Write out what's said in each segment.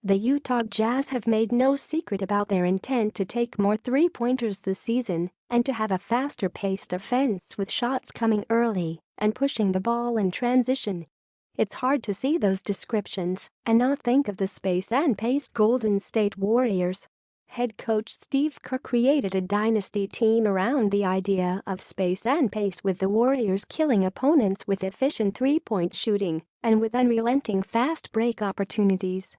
The Utah Jazz have made no secret about their intent to take more three-pointers this season and to have a faster-paced offense with shots coming early and pushing the ball in transition. It's hard to see those descriptions and not think of the space and pace Golden State Warriors. Head coach Steve Kerr created a dynasty team around the idea of space and pace, with the Warriors killing opponents with efficient three-point shooting and with unrelenting fast break opportunities.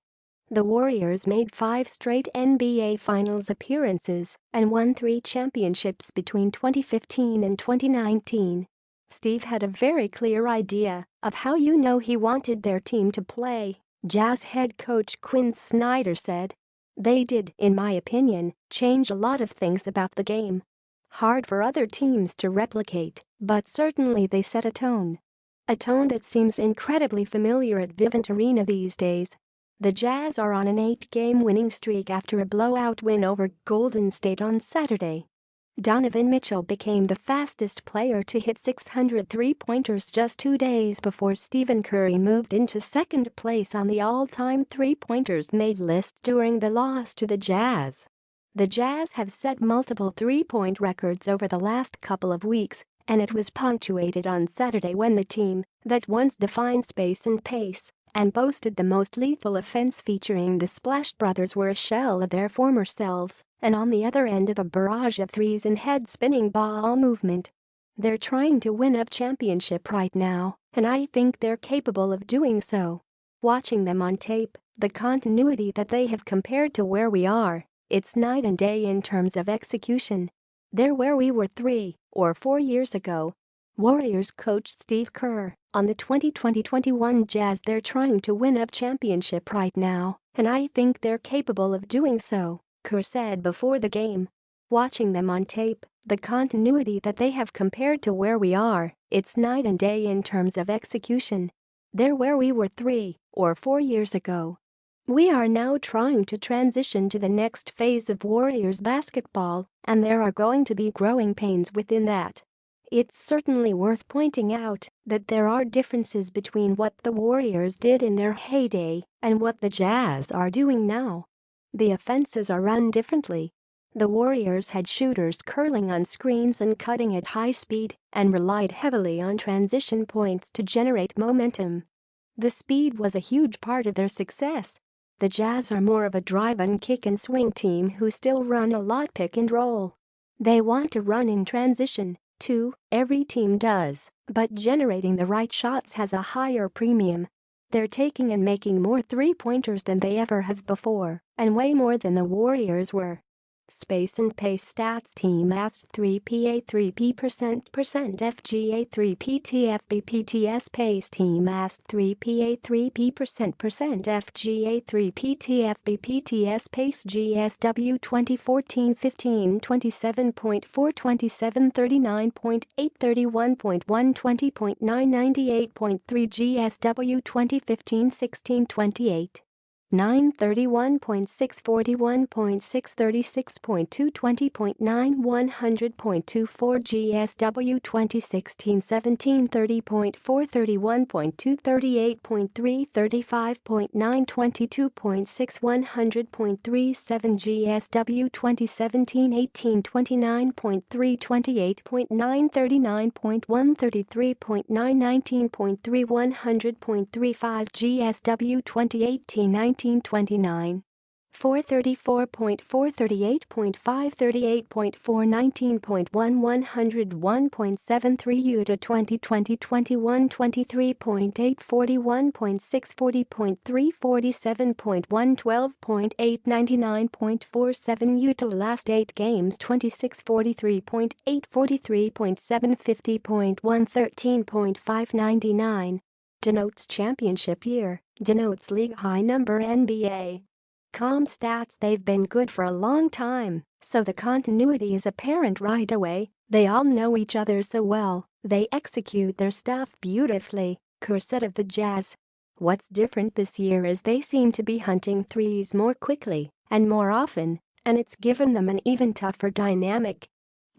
The Warriors made 5 straight NBA Finals appearances and won 3 championships between 2015 and 2019. Steve had a very clear idea of how he wanted their team to play, Jazz head coach Quin Snyder said. They did, in my opinion, change a lot of things about the game. Hard for other teams to replicate, but certainly they set a tone. A tone that seems incredibly familiar at Vivint Arena these days. The Jazz are on an 8-game winning streak after a blowout win over Golden State on Saturday. Donovan Mitchell became the fastest player to hit 600 three-pointers just 2 days before Stephen Curry moved into second place on the all-time three-pointers made list during the loss to the Jazz. The Jazz have set multiple three-point records over the last couple of weeks, and it was punctuated on Saturday when the team that once defined space and pace and boasted the most lethal offense featuring the Splash Brothers were a shell of their former selves and on the other end of a barrage of threes and head-spinning ball movement. They're trying to win a championship right now, and I think they're capable of doing so. Watching them on tape, the continuity that they have compared to where we are, it's night and day in terms of execution. They're where we were 3 or 4 years ago. Warriors coach Steve Kerr on the 2020-21 Jazz. They're trying to win a championship right now, and I think they're capable of doing so, Kerr said before the game. Watching them on tape, the continuity that they have compared to where we are, it's night and day in terms of execution. They're where we were 3 or 4 years ago. We are now trying to transition to the next phase of Warriors basketball, and there are going to be growing pains within that. It's certainly worth pointing out that there are differences between what the Warriors did in their heyday and what the Jazz are doing now. The offenses are run differently. The Warriors had shooters curling on screens and cutting at high speed and relied heavily on transition points to generate momentum. The speed was a huge part of their success. The Jazz are more of a drive and kick and swing team who still run a lot pick and roll. They want to run in transition, too, every team does, but generating the right shots has a higher premium. They're taking and making more three-pointers than they ever have before, and way more than the Warriors were. Space and pace stats: Team AST 3PA 3P percent FGA 3P FB PTS PACE Team AST 3PA 3P percent FGA 3P FB PTS PACE GSW 2014-15 27.4 27 39.8 31.1 20.9 98.3 GSW 2015-16 28 9 31.6 41.6 36.2 20.9 100.24 GSW 2016-17 30.4 31.2 38.3 35.9 22.6 100.37 GSW 2017-18 29.3 28.9 39.1 33.9 19.3 100.35 GSW 2018-19 29. 434.4 38.5 38.4 19.1 101.73 Utah 2020 21 23.8 41.6 40.3 47.1 12.8 99.47 Utah last 8 games 26 43.8 43.7 50.1 13.5 99 denotes championship year, denotes league high number NBA. Stats: they've been good for a long time, so the continuity is apparent right away. They all know each other so well, they execute their stuff beautifully, Kerr said of the Jazz. What's different this year is they seem to be hunting threes more quickly and more often, and it's given them an even tougher dynamic.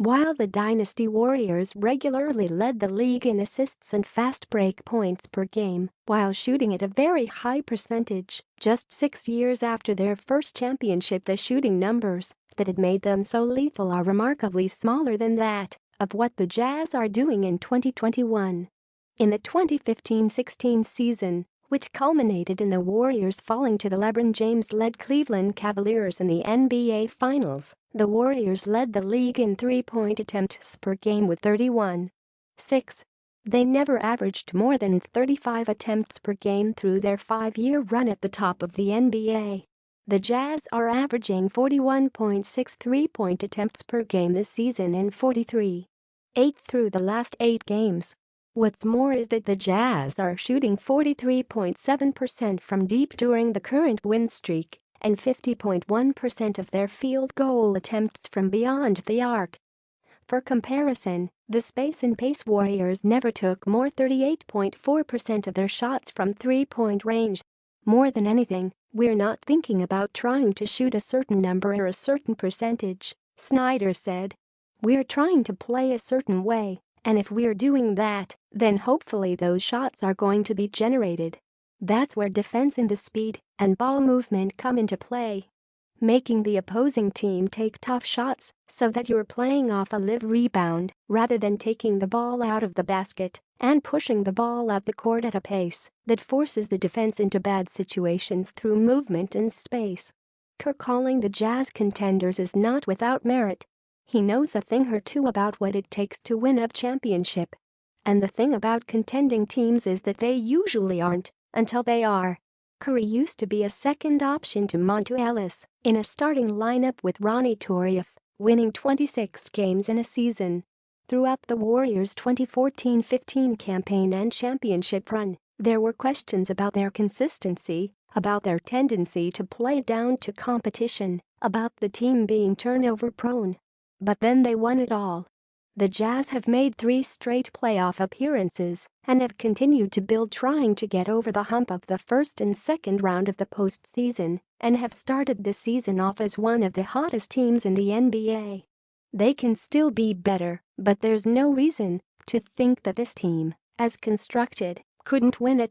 While the Dynasty Warriors regularly led the league in assists and fast break points per game while shooting at a very high percentage, just 6 years after their first championship the shooting numbers that had made them so lethal are remarkably smaller than that of what the Jazz are doing in 2021. In the 2015-16 season, which culminated in the Warriors falling to the LeBron James-led Cleveland Cavaliers in the NBA Finals, the Warriors led the league in three-point attempts per game with 31.6. They never averaged more than 35 attempts per game through their 5-year run at the top of the NBA. The Jazz are averaging 41.6 three-point attempts per game this season and 43.8 through the last 8 games. What's more is that the Jazz are shooting 43.7% from deep during the current win streak and 50.1% of their field goal attempts from beyond the arc. For comparison, the Space and Pace Warriors never took more 38.4% of their shots from three-point range. More than anything, we're not thinking about trying to shoot a certain number or a certain percentage, Snyder said. We're trying to play a certain way. And if we're doing that, then hopefully those shots are going to be generated. That's where defense and the speed and ball movement come into play. Making the opposing team take tough shots so that you're playing off a live rebound rather than taking the ball out of the basket and pushing the ball up the court at a pace that forces the defense into bad situations through movement and space. Kerr calling the Jazz contenders is not without merit. He knows a thing or two about what it takes to win a championship. And the thing about contending teams is that they usually aren't until they are. Curry used to be a second option to Monta Ellis in a starting lineup with Ronnie Torrey, winning 26 games in a season. Throughout the Warriors' 2014-15 campaign and championship run, there were questions about their consistency, about their tendency to play down to competition, about the team being turnover-prone. But then they won it all. The Jazz have made 3 straight playoff appearances and have continued to build trying to get over the hump of the first and second round of the postseason and have started the season off as one of the hottest teams in the NBA. They can still be better, but there's no reason to think that this team, as constructed, couldn't win a title.